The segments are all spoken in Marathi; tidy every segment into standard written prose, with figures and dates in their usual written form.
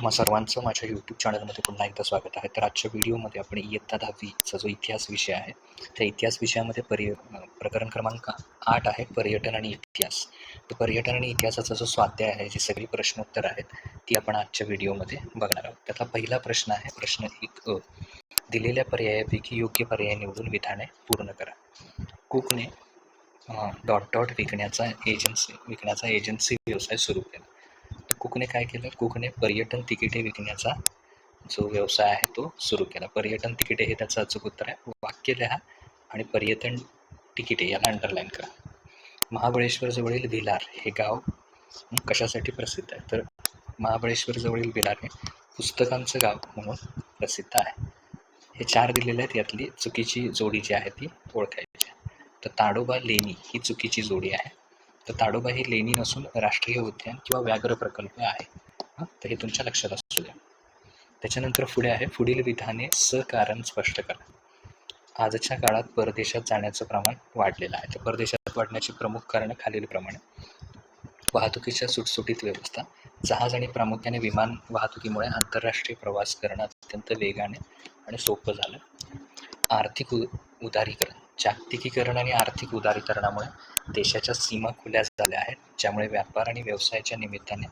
तुम्हा सर्वांचं माझ्या यूट्यूब चॅनलमध्ये पुन्हा एकदा स्वागत आहे. तर आजच्या व्हिडिओमध्ये आपण इयत्ता 10वीचा जो इतिहास विषय आहे, त्या इतिहास विषयामध्ये प्रकरण क्रमांक 8 आहे पर्यटन आणि इतिहास. तर पर्यटन आणि इतिहासाचा जो स्वाध्याय आहे, जी सगळी प्रश्नोत्तर आहेत, ती आपण आजच्या व्हिडिओमध्ये बघणार आहोत. त्याचा पहिला प्रश्न आहे प्रश्न 1 दिलेल्या पर्यायापैकी योग्य पर्याय निवडून विधाने पूर्ण करा. कुकने विकण्याचा एजन्सी व्यवसाय सुरू केला. तर कुकने काय केलं? कुकने पर्यटन तिकिटे विकण्याचा जो व्यवसाय आहे तो सुरू केला. पर्यटन तिकिटे हे त्याचं अचूक उत्तर आहे. वाक्य लिहा आणि पर्यटन तिकिटे याला अंडरलाईन करा. महाबळेश्वर जवळील भिलार हे गाव कशासाठी प्रसिद्ध आहे? तर महाबळेश्वर जवळील भिलार हे पुस्तकांचं गाव म्हणून प्रसिद्ध आहे. हे 4 दिलेले आहेत, यातली चुकीची जोडी जी आहे ती ओळखायची. तर ताडोबा लेणी ही चुकीची जोडी आहे. तर ताडोबा ही लेणी नसून राष्ट्रीय उद्यान किंवा व्याघ्र प्रकल्प आहे. तर हे तुमच्या लक्षात असू द्या. त्याच्यानंतर पुढे आहे पुढील विधाने कारण स्पष्ट करा. आजच्या काळात परदेशात जाण्याचं प्रमाण वाढलेलं आहे. तर परदेशात वाढण्याची प्रमुख कारणं खालीलप्रमाणे: वाहतुकीच्या सुटसुटीत व्यवस्था, जहाज आणि प्रामुख्याने विमान वाहतुकीमुळे आंतरराष्ट्रीय प्रवास करणं अत्यंत वेगाने आणि सोपं झालं. आर्थिक उदारीकरण, जागतिकीकरण आणि आर्थिक उदारीकरणामुळे देशाच्या सीमा खुल्या झाल्या आहेत, ज्यामुळे व्यापार आणि व्यवसायाच्या निमित्ताने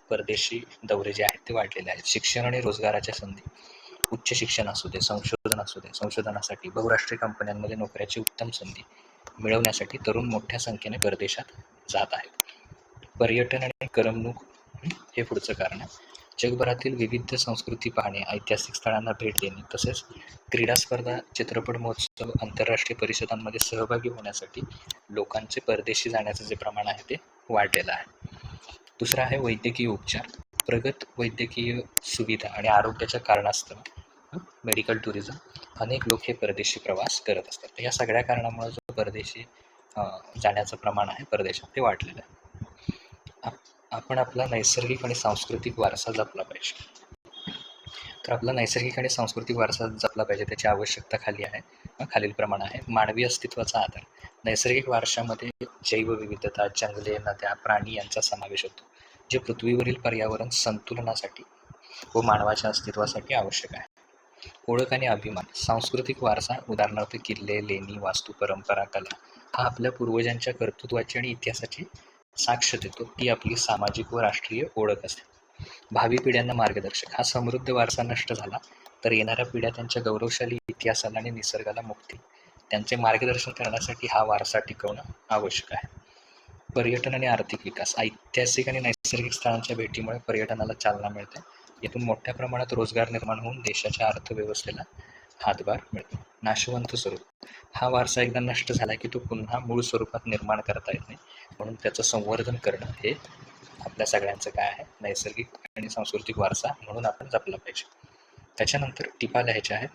परदेशी दौरे जे आहेत ते वाढलेले आहेत. शिक्षण आणि रोजगाराच्या संधी, उच्च शिक्षण असू दे, संशोधनासाठी बहुराष्ट्रीय कंपन्यांमध्ये नोकऱ्याची उत्तम संधी मिळवण्यासाठी तरुण मोठ्या संख्येने परदेशात जात आहेत. पर्यटन आणि करमणूक हे पुढचं कारण आहे. जगभरातील विविध संस्कृती पाहणे, ऐतिहासिक स्थळांना भेट देणे, तसेच क्रीडा स्पर्धा, चित्रपट महोत्सव, आंतरराष्ट्रीय परिषदांमध्ये सहभागी होण्यासाठी लोकांचे परदेशी जाण्याचं जे प्रमाण आहे ते वाढलेलं आहे. दुसरा आहे वैद्यकीय उपचार, प्रगत वैद्यकीय सुविधा आणि आरोग्याच्या कारणास्तव मेडिकल टुरिझम, अनेक लोक हे परदेशी प्रवास करत असतात. तर या सगळ्या कारणामुळे जो परदेशी जाण्याचं प्रमाण आहे परदेशात ते वाढलेलं आहे. आपण आपला नैसर्गिक आणि सांस्कृतिक वारसा जपला पाहिजे. तर आपला नैसर्गिक आणि सांस्कृतिक वारसा जपला पाहिजे, त्याची आवश्यकता खालीलप्रमाणे आहे. मानवी अस्तित्वाचा आधार, नैसर्गिक वारशामध्ये जैवविविधता, जंगले, नद्या, प्राणी यांचा समावेश होतो, जे पृथ्वीवरील पर्यावरण संतुलनासाठी व मानवाच्या अस्तित्वासाठी आवश्यक आहे. ओळख आणि अभिमान, सांस्कृतिक वारसा, उदाहरणार्थ किल्ले, लेणी, वास्तू, परंपरा, कला, हा आपल्या पूर्वजांच्या कर्तृत्वाची आणि इतिहासाची साक्ष देतो. ती आपली सामाजिक व राष्ट्रीय ओळख असते. भावी पिढ्यांना मार्गदर्शक, हा समृद्ध वारसा नष्ट झाला तर येणाऱ्या पिढ्या त्यांच्या गौरवशाली इतिहासाला आणि निसर्गाला मुक्ती त्यांचे मार्गदर्शन करण्यासाठी हा वारसा टिकवणं आवश्यक आहे. पर्यटन आणि आर्थिक विकास, ऐतिहासिक आणि नैसर्गिक स्थळांच्या भेटीमुळे पर्यटनाला चालना मिळते. यातून मोठ्या प्रमाणात रोजगार निर्माण होऊन देशाच्या अर्थव्यवस्थेला हातभार मिळतो. नाशवंत स्वरूप, हा वारसा एकदा नष्ट झाला की तो पुन्हा मूळ स्वरूपात निर्माण करता येत नाही, म्हणून त्याचं संवर्धन करणं हे आपल्या सगळ्यांचं काय आहे, नैसर्गिक आणि सांस्कृतिक वारसा म्हणून आपण जपला पाहिजे. त्याच्यानंतर टिपा लिहायच्या आहेत.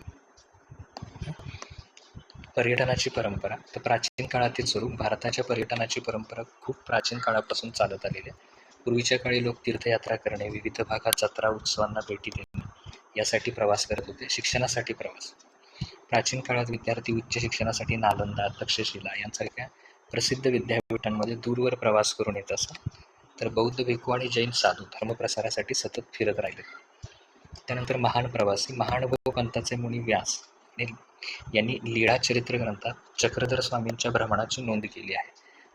पर्यटनाची परंपरा, तर प्राचीन काळातील स्वरूप, भारताच्या पर्यटनाची परंपरा खूप प्राचीन काळापासून चालत आलेली आहे. पूर्वीच्या काळी लोक तीर्थयात्रा करणे, विविध भागात जत्रा उत्सवांना भेटी देणे यासाठी प्रवास करत होते. शिक्षणासाठी प्रवास, प्राचीन काळात विद्यार्थी उच्च शिक्षणासाठी नालंदा, तक्षशिला यांसारख्या प्रसिद्ध विद्यापीठांमध्ये दूरवर प्रवास करून येत असत. तर बौद्ध भिक्खू आणि जैन साधू धर्मप्रसारासाठी सतत फिरत राहिले. त्यानंतर महान प्रवासी, महानुभव पंथाचे मुनी व्यास यांनी लीळा चरित्र ग्रंथात चक्रधर स्वामींच्या भ्रमणाची नोंद केली आहे.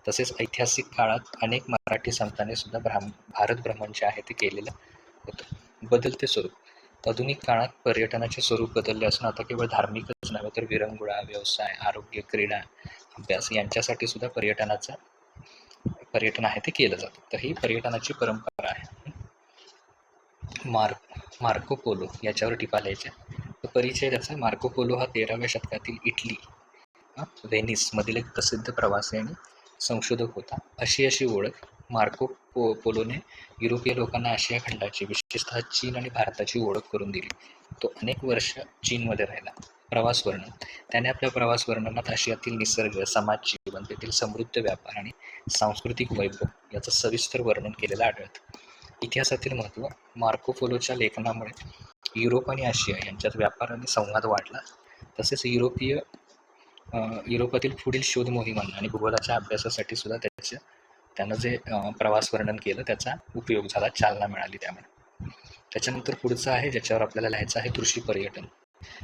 तसेच ऐतिहासिक काळात अनेक मराठी संतांनी सुद्धा भारत भ्रमण जे आहे ते केलेलं होतं. बदलते स्वरूप, आधुनिक काळात पर्यटनाचे स्वरूप बदलले असून आता केवळ धार्मिकच नव्हे तर विरंगुळा, व्यवसाय, आरोग्य, क्रीडा, अभ्यास यांच्यासाठी सुद्धा पर्यटन आहे ते केलं जातं. तर ही पर्यटनाची परंपरा आहे. मार्को पोलो याच्यावर टिपा लिहायच्या. तर परिचय त्याचा, मार्को पोलो हा 13व्या शतकातील इटली व्हेनिस मधील एक प्रसिद्ध प्रवासी आणि संशोधक होता. अशी ओळख, मार्को पोलोने युरोपीय लोकांना आशिया खंडाची, विशेषतः चीन आणि भारताची ओळख करून दिली. तो अनेक वर्ष चीनमध्ये राहिला. प्रवास वर्णन, त्याने आपल्या प्रवास वर्णनात आशियातील निसर्ग, समाज जीवन, तेथील समृद्ध व्यापार आणि सांस्कृतिक वैभव याचं सविस्तर वर्णन केलेलं आढळतं. इतिहासातील महत्त्व, मार्को पोलोच्या लेखनामुळे युरोप आणि आशिया यांच्यात व्यापार आणि संवाद वाढला. तसेच युरोपातील पुढील शोध मोहिमांना आणि भूगोलाच्या अभ्यासासाठी सुद्धा त्यानं जे प्रवास वर्णन केलं त्याचा उपयोग झाला, चालना मिळाली त्यामुळे. त्याच्यानंतर पुढचं आहे ज्याच्यावर आपल्याला लिहायचं आहे कृषी पर्यटन.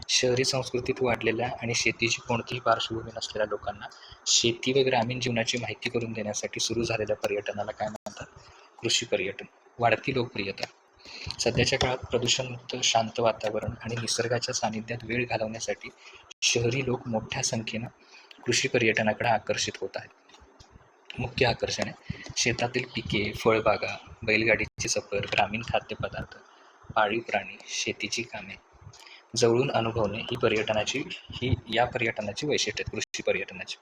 शहरी संस्कृतीत वाढलेल्या आणि शेतीची कोणतीही पार्श्वभूमी नसलेल्या लोकांना शेती व ग्रामीण जीवनाची माहिती करून देण्यासाठी सुरू झालेल्या पर्यटनाला काय म्हणतात? कृषी पर्यटन. वाढती लोकप्रियता. सध्याच्या काळात प्रदूषणमुक्त शांत वातावरण आणि निसर्गाच्या सानिध्यात वेळ घालवण्यासाठी शहरी लोक मोठ्या संख्येनं कृषी पर्यटनाकडे आकर्षित होत आहेत. मुख्य आकर्षण आहे शेतातील पिके, फळबागा, बैलगाडीची सफर, ग्रामीण खाद्यपदार्थ, पाळीव प्राणी, शेतीची कामे जवळून अनुभवणे ही या पर्यटनाची वैशिष्ट्य आहेत, कृषी पर्यटनाची.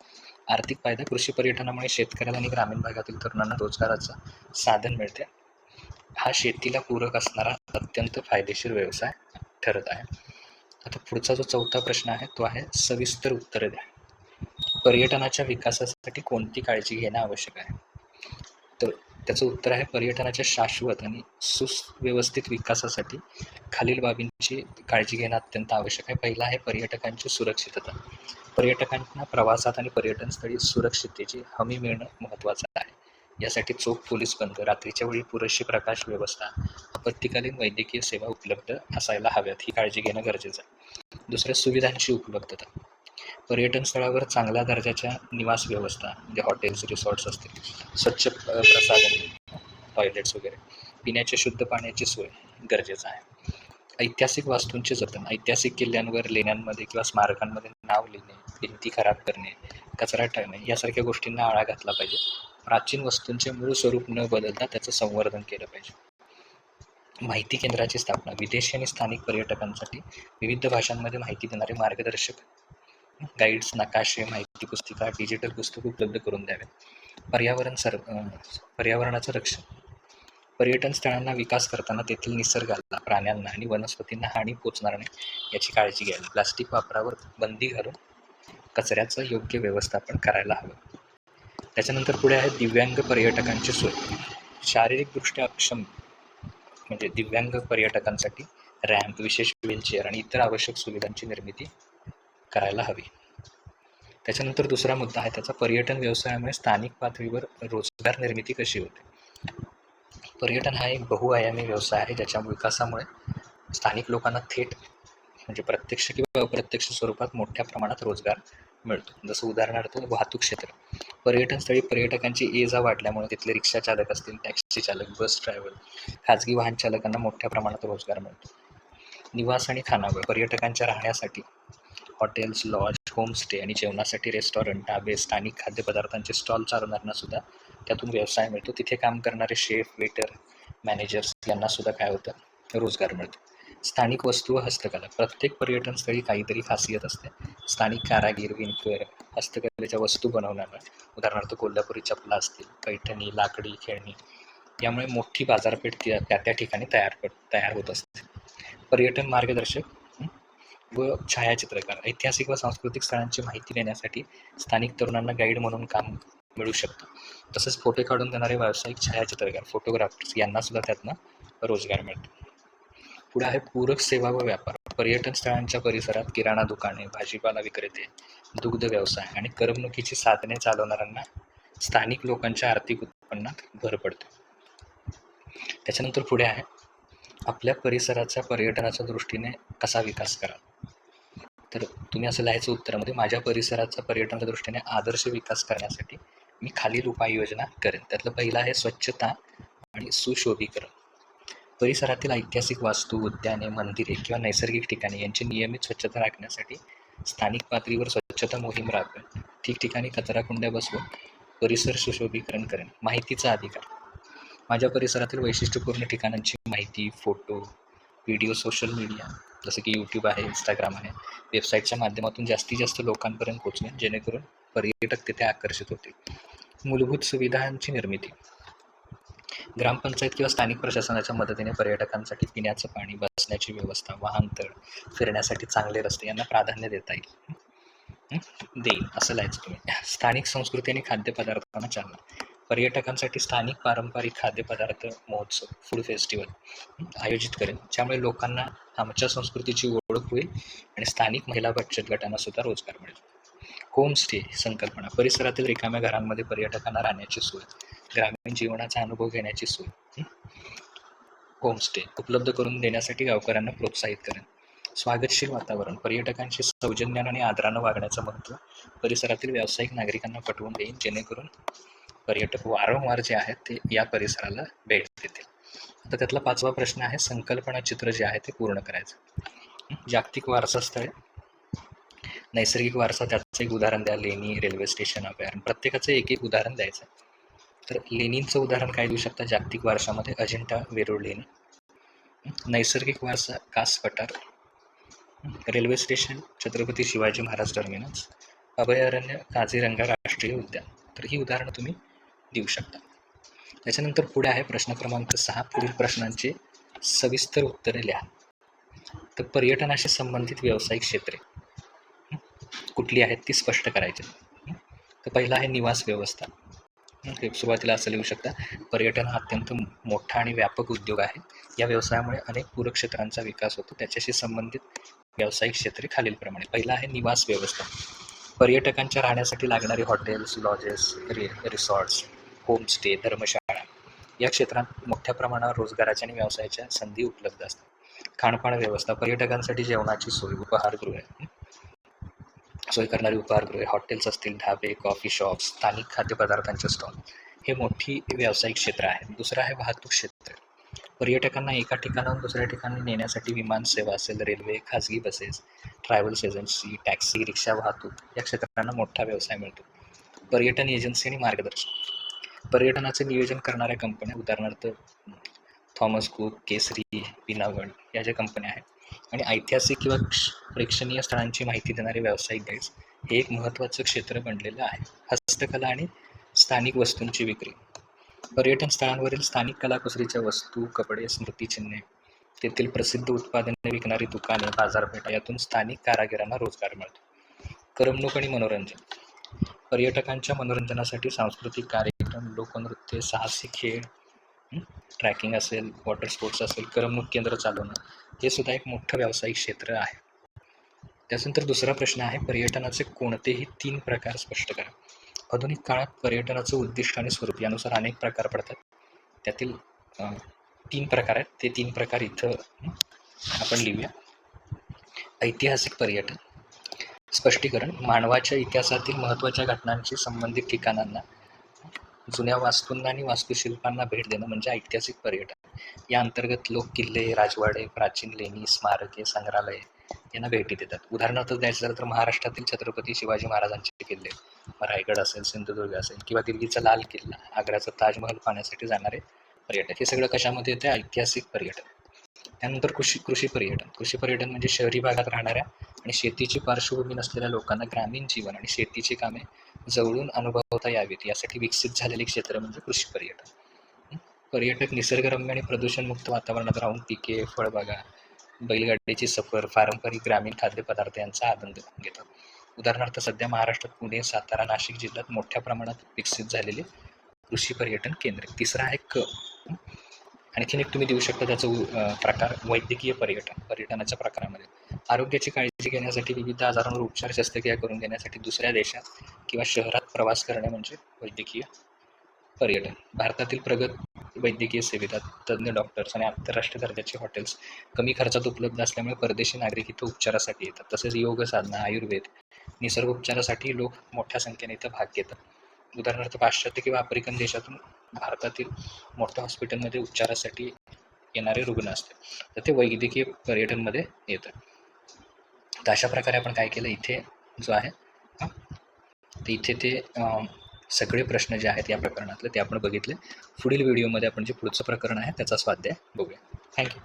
आर्थिक फायदा. कृषी पर्यटनामुळे शेतकऱ्याला आणि ग्रामीण भागातील तरुणांना रोजगाराचं साधन मिळते. हा शेतीला पूरक असणारा अत्यंत फायदेशीर व्यवसाय ठरत आहे. आता पुढचा जो चौथा प्रश्न आहे तो आहे सविस्तर उत्तर द्या. पर्यटनाच्या विकासासाठी कोणती काळजी घेणं आवश्यक आहे? तर त्याचं उत्तर आहे पर्यटनाच्या शाश्वत आणि सुव्यवस्थित विकासासाठी खालील बाबींची काळजी घेणं अत्यंत आवश्यक आहे. पहिला आहे पर्यटकांची सुरक्षितता. पर्यटकांना प्रवासात आणि पर्यटनस्थळी सुरक्षिततेची हमी मिळणं महत्त्वाचं आहे. यासाठी चोख पोलीस बंद, रात्रीच्या वेळी पुरेशी प्रकाश व्यवस्था, आपत्कालीन वैद्यकीय सेवा उपलब्ध असायला हव्यात, ही काळजी घेणं गरजेचं आहे. दुसरं सुविधांची उपलब्धता. पर्यटन स्थळावर चांगल्या दर्जाच्या निवास व्यवस्था म्हणजे हॉटेल्स, रिसॉर्ट्स असतील, स्वच्छ प्रसाधने, टॉयलेट्स वगैरे, पिण्याच्या शुद्ध पाण्याची सोय गरजेचं आहे. ऐतिहासिक वास्तूंचे जतन. ऐतिहासिक किल्ल्यांवर, लेण्यांमध्ये किंवा स्मारकांमध्ये नाव लिहिणे, भिंती खराब करणे, कचरा टाळणे यासारख्या गोष्टींना आळा घातला पाहिजे. प्राचीन वस्तूंचे मूळ स्वरूप न बदलता त्याचं संवर्धन केलं पाहिजे. माहिती केंद्राची स्थापना. विदेशी आणि स्थानिक पर्यटकांसाठी विविध भाषांमध्ये माहिती देणारे मार्गदर्शक, गाईड्स, नकाशे, माहिती पुस्तिका, डिजिटल पुस्तक उपलब्ध करून द्यावे. पर्यावरणाचं रक्षण. पर्यटन स्थळांना विकास करताना तेथील निसर्गाला, प्राण्यांना आणि वनस्पतींना हानी पोचणार नाही याची काळजी घ्यावी. प्लास्टिक वापरावर बंदी घालून कचऱ्याचं योग्य व्यवस्थापन करायला हवं. त्याच्यानंतर पुढे आहे दिव्यांग पर्यटकांची सोय. शारीरिकदृष्ट्या अक्षम म्हणजे दिव्यांग पर्यटकांसाठी रॅम्प, विशेष व्हीलचेअर आणि इतर आवश्यक सुविधांची निर्मिती करायला हवी. त्याच्यानंतर दुसरा मुद्दा आहे त्याचा पर्यटन व्यवसायामुळे स्थानिक पातळीवर रोजगार निर्मिती कशी होते. पर्यटन हा एक बहुआयामी व्यवसाय आहे ज्याच्या विकासामुळे स्थानिक लोकांना थेट म्हणजे प्रत्यक्ष किंवा अप्रत्यक्ष स्वरूपात मोठ्या प्रमाणात रोजगार मिळतो. जसं उदाहरणार्थ वाहतूक क्षेत्र. पर्यटनस्थळी पर्यटकांची ये जा वाढल्यामुळे तिथले रिक्षा चालक असतील, टॅक्सी चालक, बस ड्रायव्हर, खाजगी वाहन चालकांना मोठ्या प्रमाणात रोजगार मिळतो. निवास आणि खानावळ. पर्यटकांच्या राहण्यासाठी हॉटेल्स, लॉज, होमस्टे आणि जेवणासाठी रेस्टॉरंट, ढाबे, स्थानिक खाद्यपदार्थांचे स्टॉल चालवणाऱ्यांना सुद्धा त्यातून व्यवसाय मिळतो. तिथे काम करणारे शेफ, वेटर, मॅनेजर्स यांना सुद्धा काय होतं, रोजगार मिळतो. स्थानिक वस्तू व हस्तकला. प्रत्येक पर्यटनस्थळी काहीतरी खासियत असते. स्थानिक कारागीर, विणकर, हस्तकलेच्या वस्तू बनवणारा, उदाहरणार्थ कोल्हापुरी चपला असतील, पैठणी, लाकडी खेळणी, यामुळे मोठी बाजारपेठ त्या ठिकाणी तयार होत असते. पर्यटन मार्गदर्शक व छायाचित्रकार. ऐतिहासिक व सांस्कृतिक स्थळांची माहिती देण्यासाठी स्थानिक तरुणांना गाईड म्हणून काम मिळू शकतं. तसंच फोटो काढून देणारे व्यावसायिक छायाचित्रकार, फोटोग्राफर्स यांना सुद्धा त्यातनं रोजगार मिळतो. पुढे आहे पूरक सेवा व व्यापार. पर्यटन स्थळांच्या परिसरात किराणा दुकाने, भाजीपाला विक्रेते, दुग्ध व्यवसाय आणि करमणुकीची साधने चालवणाऱ्यांना स्थानिक लोकांच्या आर्थिक उत्पन्नात भर पडते. त्याच्यानंतर पुढे आहे आपल्या परिसराच्या पर्यटनाच्या दृष्टीने कसा विकास करा. तर तुम्ही असं लिहायचं उत्तरामध्ये, माझ्या परिसराचा पर्यटनाच्या दृष्टीने आदर्श विकास करण्यासाठी मी खालील उपाययोजना करेन. त्यातलं पहिलं आहे स्वच्छता आणि सुशोभीकरण. परिसरातील ऐतिहासिक वास्तू, उद्याने, मंदिरे किंवा नैसर्गिक ठिकाणे यांची नियमित स्वच्छता राखण्यासाठी स्थानिक पातळीवर स्वच्छता मोहीम राबवेन. ठिकठिकाणी कचराकुंड्या बसवून परिसर सुशोभीकरण करेन. माहितीचा अधिकार. माझ्या परिसरातील वैशिष्ट्यपूर्ण ठिकाणांची माहिती, फोटो, व्हिडिओ सोशल मीडिया जसं की यूट्यूब आहे, इंस्टाग्राम आहे, वेबसाईटच्या माध्यमातून जास्तीत जास्त लोकांपर्यंत पोहोचवेन जेणेकरून पर्यटक तिथे आकर्षित होतील. मूलभूत सुविधांची निर्मिती. ग्रामपंचायत किंवा स्थानिक प्रशासनाच्या मदतीने पर्यटकांसाठी पिण्याचं पाणी, बसण्याची व्यवस्था, वाहनतळ, फिरण्यासाठी चांगले रस्ते यांना प्राधान्य देता देईल असं लिहायचं तुम्ही. स्थानिक संस्कृती आणि खाद्यपदार्थांना चालना. पर्यटकांसाठी स्थानिक पारंपरिक खाद्यपदार्थ महोत्सव, फूड फेस्टिवल आयोजित करेन ज्यामुळे लोकांना आमच्या संस्कृतीची ओळख होईल आणि स्थानिक महिला बचत गटांना सुद्धा रोजगार मिळेल. होमस्टे संकल्पना. परिसरातील रिकाम्या घरांमध्ये पर्यटकांना राहण्याची सोय, ग्रामीण जीवनाचा अनुभव घेण्याची सोय. होमस्टे उपलब्ध करून देण्यासाठी गावकऱ्यांना प्रोत्साहित करेन. स्वागतशील वातावरण, पर्यटकांशी सौजन्यानं आणि आदरानं वागण्याचं महत्त्व परिसरातील व्यावसायिक नागरिकांना पटवून देईन, जेणेकरून पर्यटक वारंवार जे आहेत ते या परिसराला भेट देतील. आता त्यातला 5वा प्रश्न आहे, संकल्पना चित्र जे आहे ते पूर्ण करायचं. जागतिक वारसा स्थळे, नैसर्गिक वारसा, त्याचं एक उदाहरण द्या. लेणी, रेल्वे स्टेशन, अभयारण्य, प्रत्येकाचं एक एक उदाहरण द्यायचं. तर लेणींचं उदाहरण काय देऊ शकता जागतिक वारशामध्ये? अजिंठा वेरूळ लेणी. नैसर्गिक वारसा कास पठार, railway station Chhatrapati Shivaji Maharaj terminus, अभयारण्य काझीरंगा राष्ट्रीय उद्यान. तर ही उदाहरणं तुम्ही देऊ शकता. त्याच्यानंतर पुढे आहे प्रश्न क्रमांक 6. पुढील प्रश्नांची सविस्तर उत्तरे लिहा. तर पर्यटनाशी संबंधित व्यावसायिक क्षेत्रे कुठली आहेत ती स्पष्ट करायची. तर पहिला आहे निवास व्यवस्था. सुरुवातीला असं लिहू शकता, पर्यटन हा अत्यंत मोठा आणि व्यापक उद्योग आहे. या व्यवसायामुळे अनेक पूरक क्षेत्रांचा विकास होतो. त्याच्याशी संबंधित व्यावसायिक क्षेत्रे खालीलप्रमाणे. पहिला आहे निवास व्यवस्था. पर्यटकांच्या राहण्यासाठी लागणारी हॉटेल्स, लॉजेस, रिसॉर्ट्स, होमस्टे, धर्मशाळा या क्षेत्रात मोठ्या प्रमाणावर रोजगाराच्या आणि व्यवसायाच्या संधी उपलब्ध असतात. खाणपान व्यवस्था, पर्यटकांसाठी जेवणाची सोय, उपाहारगृहे, सोय करणारी उपाहारगृहे, हॉटेल्स असतील, ढाबे, कॉफी शॉप्स, स्थानिक खाद्यपदार्थांचे स्टॉल, हे मोठी व्यावसायिक क्षेत्र आहे. दुसरं आहे वाहतूक क्षेत्र. पर्यटकांना एका ठिकाणाहून दुसऱ्या ठिकाणी नेण्यासाठी विमान सेवा असेल, रेल्वे, खाजगी बसेस, ट्रॅव्हल्स एजन्सी, टॅक्सी, रिक्षा वाहतूक या क्षेत्रांना मोठा व्यवसाय मिळतो. पर्यटन एजन्सी आणि मार्गदर्शन, पर्यटनाचे नियोजन करणाऱ्या कंपन्या, उदाहरणार्थ थॉमस कुक, केसरी, पिनावड या ज्या कंपन्या आहेत, आणि ऐतिहासिक किंवा प्रेक्षणीय स्थळांची माहिती देणारे व्यावसायिक गाईड्स हे एक महत्त्वाचं क्षेत्र बनलेलं आहे. हस्तकला आणि स्थानिक वस्तूंची विक्री, पर्यटन स्थळांवरील स्थानिक कलाकुसरीच्या वस्तू, कपडे, स्मृतिचिन्हे, तेथील प्रसिद्ध उत्पादने विकणारी दुकाने, बाजारपेठा, यातून स्थानिक कारागिरांना रोजगार मिळतो. करमणूक आणि मनोरंजन, पर्यटकांच्या मनोरंजनासाठी सांस्कृतिक कार्यक्रम, लोकनृत्य, साहसी खेळ, ट्रॅकिंग असेल, वॉटर स्पोर्ट्स असेल, करमणूक केंद्र चालवणं, हे सुद्धा एक मोठं व्यावसायिक क्षेत्र आहे. त्यानंतर दुसरा प्रश्न आहे, पर्यटनाचे कोणतेही 3 प्रकार स्पष्ट करा. आधुनिक काळात पर्यटनाचं उद्दिष्ट आणि स्वरूप यानुसार अनेक प्रकार पडतात. त्यातील 3 प्रकार आहेत. ते 3 प्रकार इथं आपण लिहूया. ऐतिहासिक पर्यटन, स्पष्टीकरण, मानवाच्या इतिहासातील महत्त्वाच्या घटनांशी संबंधित ठिकाणांना, जुन्या वास्तूंना आणि वास्तुशिल्पांना भेट देणं म्हणजे ऐतिहासिक पर्यटन. या अंतर्गत लोक किल्ले, राजवाडे, प्राचीन लेणी, स्मारके, संग्रहालये यांना भेटी देतात. उदाहरणार्थ द्यायचं झालं तर महाराष्ट्रातील छत्रपती शिवाजी महाराजांचे किल्ले, रायगड असेल, सिंधुदुर्ग असेल, किंवा दिल्लीचा लाल किल्ला, आग्र्याचा ताजमहल पाहण्यासाठी जाणारे पर्यटक, हे सगळं कशामध्ये येते? ऐतिहासिक पर्यटन. त्यानंतर कृषी पर्यटन. कृषी पर्यटन म्हणजे शहरी भागात राहणाऱ्या आणि शेतीची पार्श्वभूमी नसलेल्या लोकांना ग्रामीण जीवन आणि शेतीची कामे जवळून अनुभवता यावीत यासाठी विकसित झालेले क्षेत्र म्हणजे कृषी पर्यटन. पर्यटक निसर्गरम्य आणि प्रदूषणमुक्त वातावरणात राहून पिके, फळबागा, बैलगाडीची सफर, पारंपरिक ग्रामीण खाद्यपदार्थ यांचा आनंद घेतात. उदाहरणार्थ सध्या महाराष्ट्रात पुणे, सातारा, नाशिक जिल्ह्यात मोठ्या प्रमाणात विकसित झालेले कृषी पर्यटन केंद्र. तिसरा आहे आणखीन एक तुम्ही देऊ शकता त्याचं प्रकार, वैद्यकीय पर्यटन. पर्यटनाच्या प्रकारामध्ये आरोग्याची काळजी घेण्यासाठी, विविध आजारांवर उपचार, शस्त्रक्रिया करून घेण्यासाठी दुसऱ्या देशात किंवा शहरात प्रवास करणे म्हणजे वैद्यकीय पर्यटन. भारतातील प्रगत वैद्यकीय सेवेत तज्ज्ञ डॉक्टर्स आणि आंतरराष्ट्रीय दर्जाचे हॉटेल्स कमी खर्चात उपलब्ध असल्यामुळे परदेशी नागरिक इथं उपचारासाठी येतात. तसेच योग साधना, आयुर्वेद, निसर्गोपचारासाठी लोक मोठ्या संख्येने इथं भाग घेतात. उदाहरणार्थ पाश्चात्य किंवा आफ्रिकन देशातून भारतातील मोठ्या हॉस्पिटलमध्ये उपचारासाठी येणारे रुग्ण असतात, तर ते वैद्यकीय पर्यटनमध्ये येतं. तर अशा प्रकारे आपण काय केलं इथे जो आहे तर इथे ते सगळे प्रश्न जे आहेत या प्रकरणातले ते आपण बघितले. पुढील व्हिडिओमध्ये आपण जे पुढचं प्रकरण आहे त्याचा स्वाध्याय बघूया. थँक्यू.